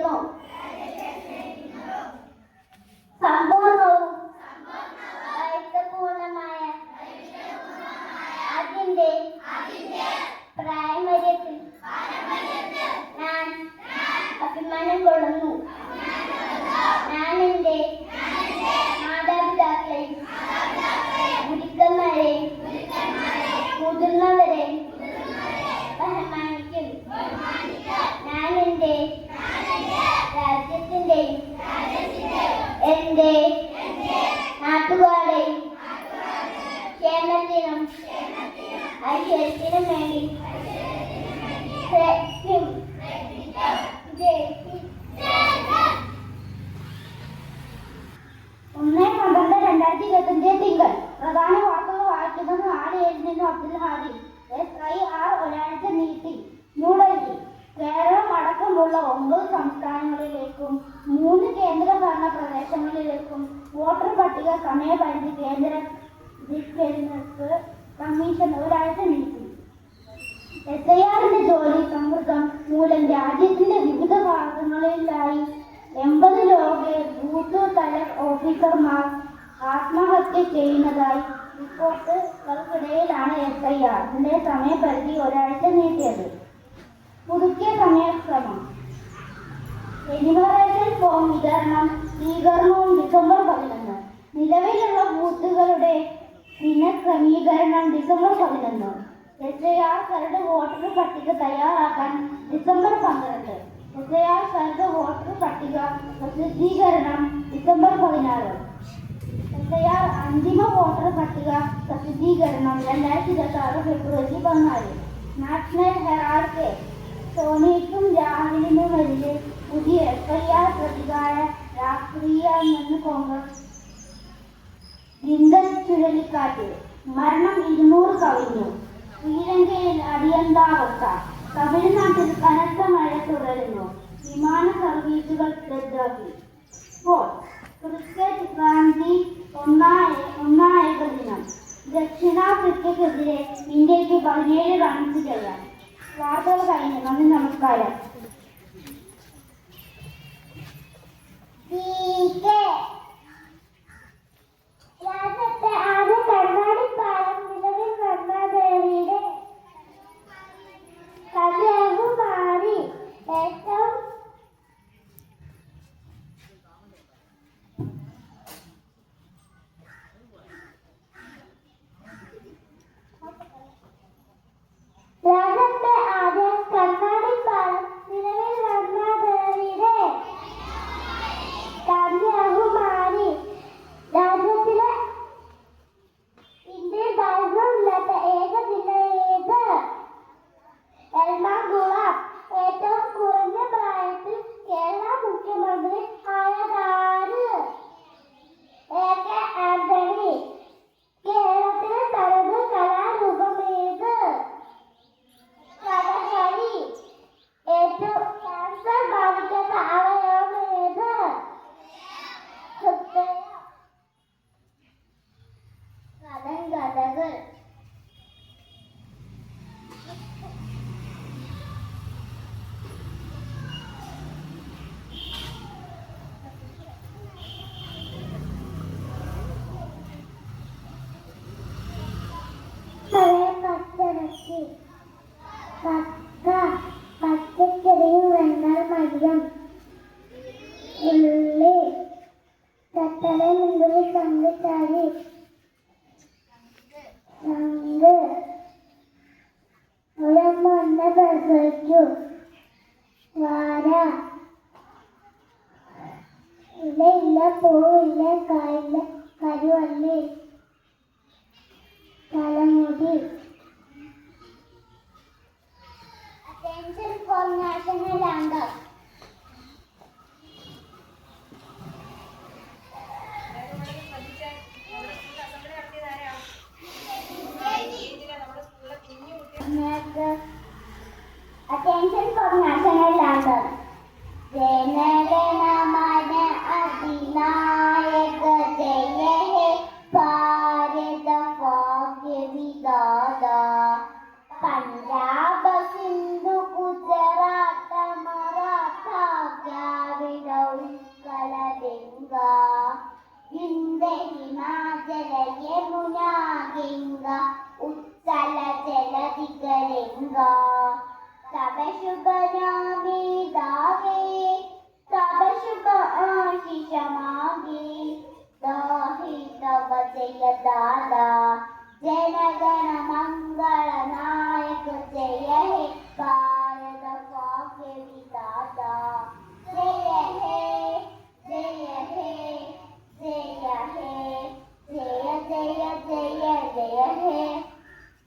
സ്നേഹിക്കുന്നു. സമ്പൂർണവും അർത്ഥപൂർണമായ അതിന്റെ പ്രായമര്യത്തിൽ ഞാൻ അഭിമാനം കൊള്ളുന്നു. ഞാൻ എൻ്റെ മാതാപിതാക്കളെയും ഗുരുക്കന്മാരെയും മുതിർന്നവരെയും ബഹുമാനിക്കും. ഞാൻ എൻ്റെ രാജ്യത്തിൻ്റെയും എൻ്റെ നാട്ടുകാരുടെയും ക്ഷേമത്തിനും ഐശ്വര്യത്തിനും വേണ്ടി പ്രയത്നിക്കും. ഒന്ന് 12/2025 തിങ്കൾ. പ്രധാന വാർത്തകൾ വായിക്കുന്നത് 6-7 നിന്നും അബ്ദുൽ ഹാദി. SIR ഒരാഴ്ച നീട്ടി. ന്യൂഡൽഹി. കേരളം അടക്കമുള്ള 9 സംസ്ഥാനങ്ങളിലേക്കും 3 കേന്ദ്രഭരണ പ്രദേശങ്ങളിലേക്കും വോട്ടർ പട്ടിക സമയപരിധി കേന്ദ്ര തിരഞ്ഞെടുപ്പ് കമ്മീഷൻ ഒരാഴ്ച നീട്ടി. SIRന്റെ ജോലി സമ്മർദ്ദം മൂലം രാജ്യത്തിന്റെ വിവിധ ഭാഗങ്ങളിലായി 80 ബൂത്ത് തല ഓഫീസർമാർ ആത്മഹത്യ ചെയ്യുന്നതായി റിപ്പോർട്ടുകൾക്കിടയിലാണ് SIRന്റെ സമയപരിധി ഒരാഴ്ച നീട്ടിയത്. പുതുക്കിയ സമയക്രമം. എന്യൂമറേഷൻ ഫോം സ്വീകരണവും ഡിസംബർ 11. നിലവിലുള്ള ബൂത്തുകളുടെ പുനഃക്രമീകരണം ഡിസംബർ 11. SIR കരട് വോട്ടർ പട്ടിക തയ്യാറാക്കാൻ ഡിസംബർ 12. SIR കരട് വോട്ടർ പട്ടിക പ്രസിദ്ധീകരണം ഡിസംബർ 16. SIR അന്തിമ വോട്ടർ പട്ടിക പ്രസിദ്ധീകരണം 2026 ഫെബ്രുവരി 14. National Herald. സോണിക്കും രാഹുലിനുമെതിരെ പുതിയ SIR പ്രതികാര രാഷ്ട്രീയമെന്ന് കോൺഗ്രസ്. ലിങ്കൻ ചുഴലിക്കാറ്റ്. മരണം 200 കവിഞ്ഞു. ശ്രീലങ്കയിൽ അടിയന്തരാവസ്ഥ. തമിഴ്നാട്ടിൽ കനത്ത മഴ തുടരുന്നു. വിമാന സർവീസുകൾ റദ്ദാക്കി. ക്രിക്കറ്റ് ക്രാന്തി ഒന്നായക ദിനം. ദക്ഷിണാഫ്രിക്കയ്ക്കെതിരെ ഇന്ത്യക്ക് 17 റൺസ് ചെയ്യാം. വാർത്തകൾ കഴിഞ്ഞു. നന്ദി, നമസ്കാരം. രാജ്യത്തെ ആദ്യ കണ്ണാടിപ്പാലം നിലവിൽ വന്ന ദേവിയുടെ കന്യാകുമാരി ഏറ്റവും രാജ്യത്തെ ആദ്യ കണ്ണാടിപ്പാലം നിലവിൽ വന്ന ദേവിയുടെ കന്യാകുമാരി രാജ്യത്തിലെ ഇന്ത്യയിൽ ദാരിദ്ര്യമില്ലാത്ത ഏക ജില്ല ഏത്? എറണാകുളം. ഏറ്റവും കുറഞ്ഞ പ്രായത്തിൽ കേരള മുഖ്യമന്ത്രി ആയതാര്? AK ആന്റണി. കേരളത്തിലെ തനത് കലാരൂപമേത്? കഥകളി. ഏറ്റവും ക്യാൻസർ ബാധിക്കാത്ത അവയവമേത്? ഹൃദയം. കഥകൾ. പച്ചടക്കി. പച്ചക്കറിയും വെണ്ണ മദ്യം. ഉള്ളി. തത്തടെ മുമ്പിൽ സംഘിച്ചാരി. ഒരമ്മ എന്നെ പ്രസവിച്ചു. വാര. ഇലയില്ല, പൂവില്ല, കായില്ല, കരുവള്ളി. തലമുടി. Attention for national anthem. Attention for national anthem. Jana Gana Mana अधिनायक जय हे भारत भाग्य विधाता. पंजाब सिंधु गुजरात मराठा ഹിമാചല യമുന ഗംഗ ഉജ്ജല ജലധികലിംഗ തവ ശുഭ നാമേ ദാവേ തവ ശുഭ ആശിഷ മാഗേ ദാഹി തവ ജയ ദാദാ जनगण मंगल नायक जय हे भारत भाग्य विधाता जय हे जय हे जय हे जय जय जय जय हे